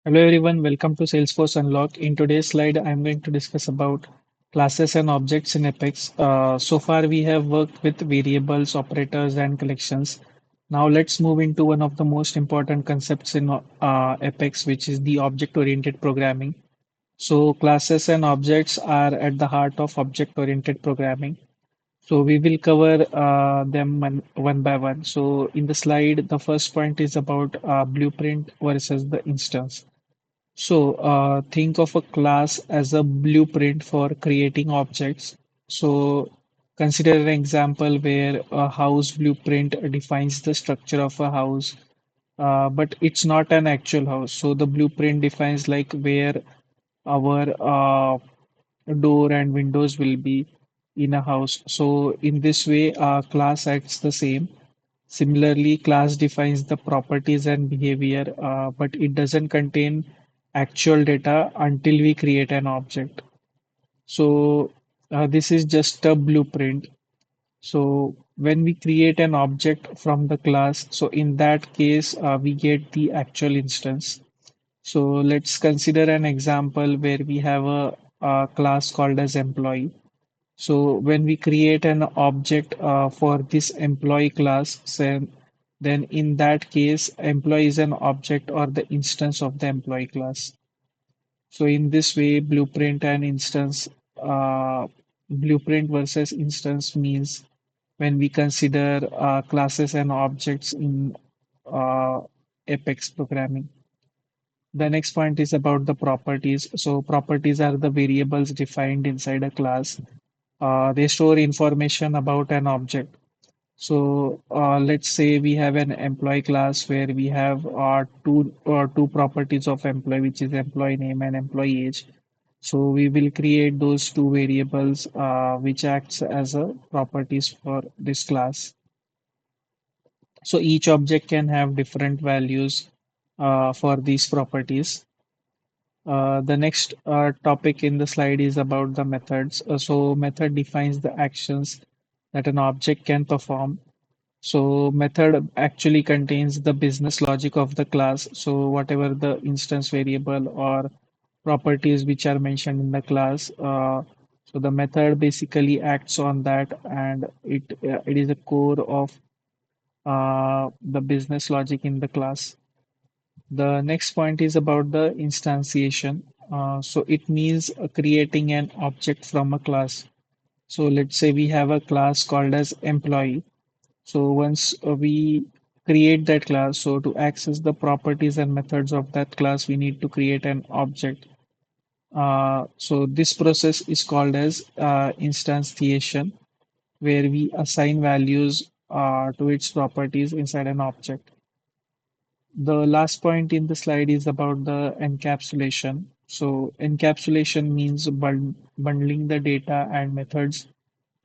Hello everyone, welcome to Salesforce Unlocked. In today's slide, I'm going to discuss about classes and objects in Apex. So far, we have worked with variables, operators, and collections. Now let's move into one of the most important concepts in Apex, which is the object-oriented programming. So classes and objects are at the heart of object-oriented programming. So we will cover them one by one. So in the slide, the first point is about blueprint versus the instance. So, think of a class as a blueprint for creating objects. So, consider an example where a house blueprint defines the structure of a house, but it's not an actual house. So, the blueprint defines like where our door and windows will be in a house. So, in this way, class acts the same. Similarly, class defines the properties and behavior, but it doesn't contain actual data until we create an object. So this is just a blueprint. So when we create an object from the class, so in that case, we get the actual instance. So let's consider an example where we have a class called as employee. So when we create an object for this employee class, then in that case, employee is an object or the instance of the employee class. So in this way, blueprint versus instance means when we consider classes and objects in uh, Apex programming. The next point is about the properties. So properties are the variables defined inside a class. They store information about an object. So let's say we have an employee class where we have two properties of employee, which is employee name and employee age. So we will create those two variables which acts as a properties for this class. So each object can have different values for these properties. The next topic in the slide is about the methods. So method defines the actions that an object can perform. So method actually contains the business logic of the class. So whatever the instance variable or properties which are mentioned in the class, so the method basically acts on that, and it is a core of the business logic in the class. The next point is about the instantiation. So it means creating an object from a class. So let's say we have a class called as employee. So once we create that class, so to access the properties and methods of that class, we need to create an object. So this process is called as instantiation, where we assign values to its properties inside an object. The last point in the slide is about the encapsulation. So encapsulation means bundling the data and methods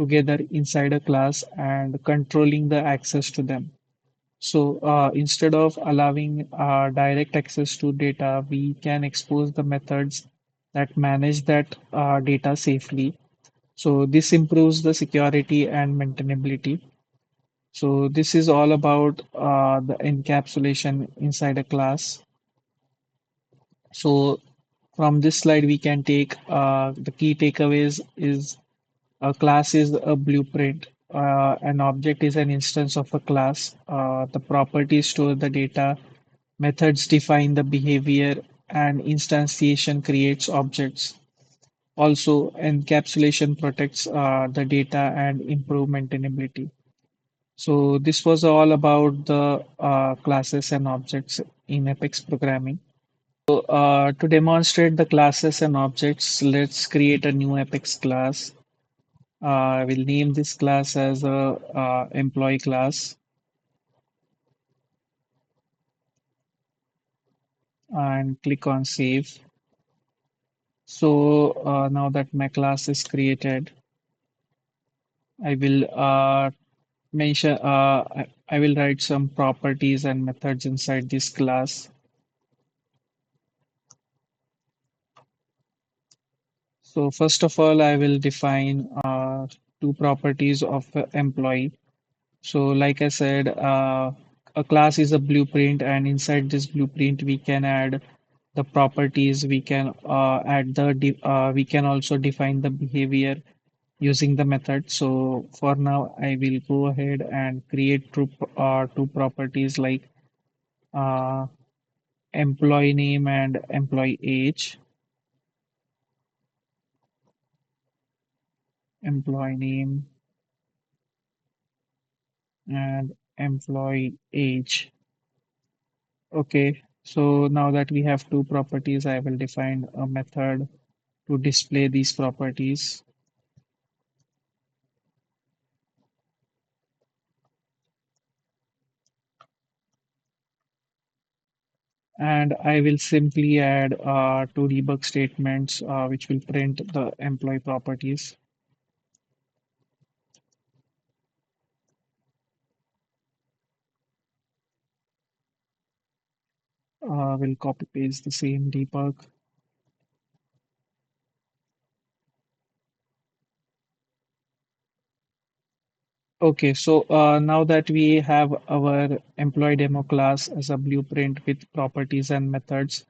together inside a class and controlling the access to them. So instead of allowing direct access to data, we can expose the methods that manage that data safely. So this improves the security and maintainability. So this is all about the encapsulation inside a class. So from this slide, we can take the key takeaways is a class is a blueprint. An object is an instance of a class. The properties store the data, methods define the behavior, and instantiation creates objects. Also, encapsulation protects the data and improve maintainability. So this was all about the classes and objects in Apex programming. So to demonstrate the classes and objects, let's create a new Apex class. I will name this class as a employee class and click on save. So now that my class is created, I will I will write some properties and methods inside this class. So first of all, I will define two properties of employee. So like I said, a class is a blueprint, and inside this blueprint, we can add the properties, we can we can also define the behavior using the method. So for now, I will go ahead and create two properties like uh, employee name and employee age. Employee name and employee age. Okay, so now that we have two properties, I will define a method to display these properties. And I will simply add two debug statements which will print the employee properties. We'll copy paste the same debug. Okay, so now that we have our employee demo class as a blueprint with properties and methods,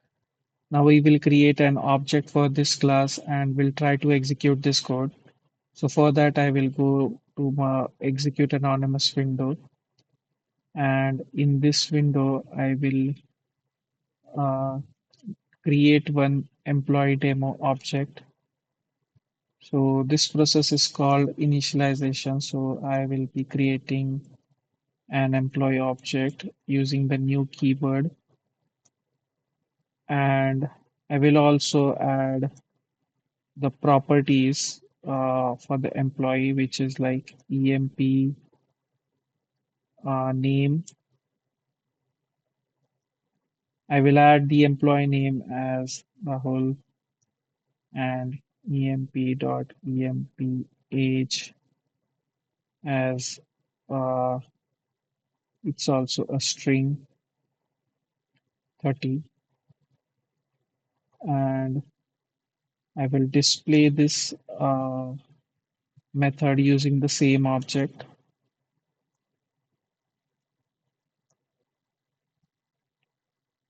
now we will create an object for this class and we'll try to execute this code. So for that, I will go to my execute anonymous window. And in this window, I will uh, create one employee demo object. So this process is called initialization. So I will be creating an employee object using the new keyword. And I will also add the properties for the employee, which is like EMP name. I will add the employee name as Rahul and emp.emp age as uh, it's also a string 30, and I will display this method using the same object.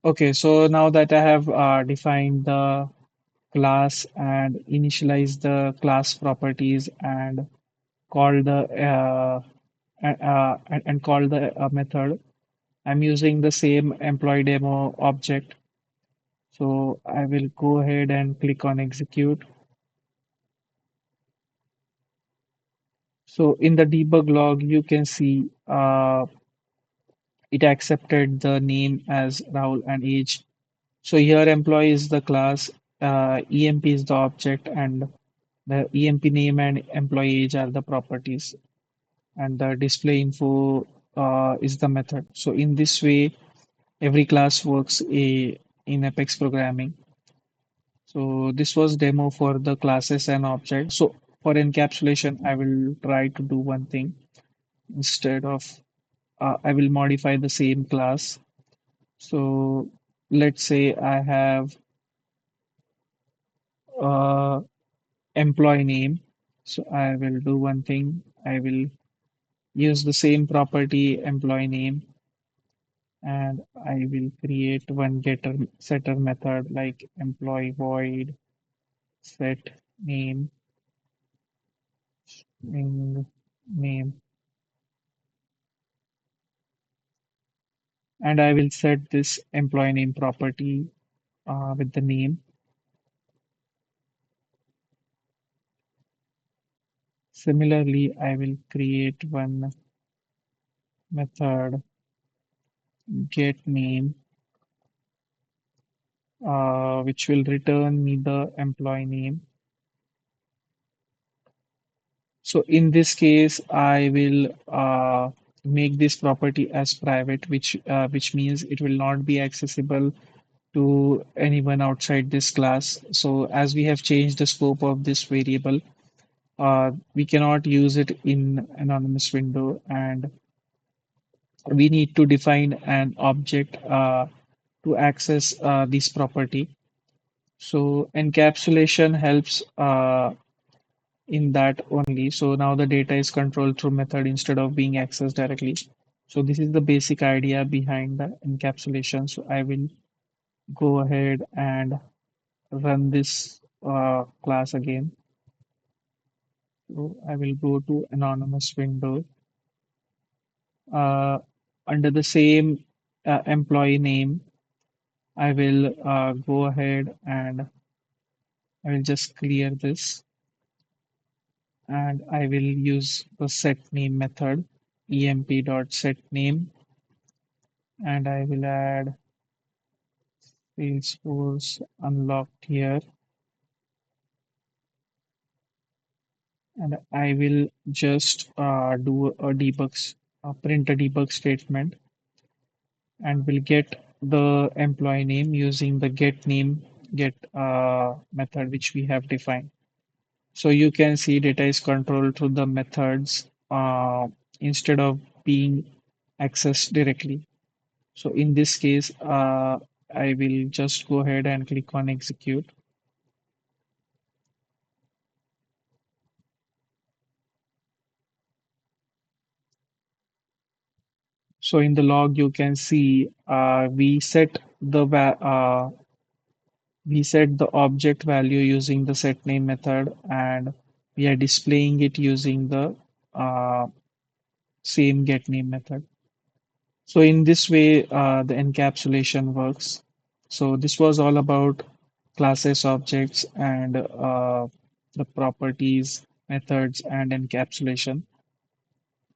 Okay, so now that I have defined the class and initialized the class properties and called the and called the method, I'm using the same employee demo object. So I will go ahead and click on execute. So in the debug log, you can see it accepted the name as Rahul and age. So here employee is the class, EMP is the object, and the EMP name and employee age are the properties, and the display info is the method. So in this way, every class works in Apex programming. So this was demo for the classes and objects. So for encapsulation, I will try to do one thing. Instead of, I will modify the same class. So let's say I have uh, employee name. So I will do one thing. I will use the same property employee name, and I will create one getter setter method like employee void set name in name, and I will set this employee name property with the name. Similarly, I will create one method get name which will return me the employee name. So in this case, I will make this property as private, which means it will not be accessible to anyone outside this class. So as we have changed the scope of this variable, we cannot use it in anonymous window, and we need to define an object to access this property. So encapsulation helps in that only. So now the data is controlled through method instead of being accessed directly. So this is the basic idea behind the encapsulation. So I will go ahead and run this class again. So I will go to anonymous window. Uh, Under the same employee name, I will go ahead and I will just clear this, and I will use the set name method, emp.setName, and I will add Salesforce Unlocked here, and I will just do a print a debug statement, and will get the employee name using the get method which we have defined. So you can see data is controlled through the methods instead of being accessed directly. So in this case, I will just go ahead and click on execute. So in the log, you can see we set the object value using the set name method, and we are displaying it using the uh, same get name method. So in this way, the encapsulation works. So this was all about classes, objects, and the properties, methods, and encapsulation.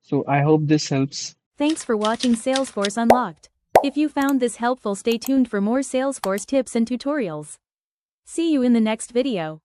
So I hope this helps. Thanks for watching Salesforce Unlocked. If you found this helpful, stay tuned for more Salesforce tips and tutorials. See you in the next video.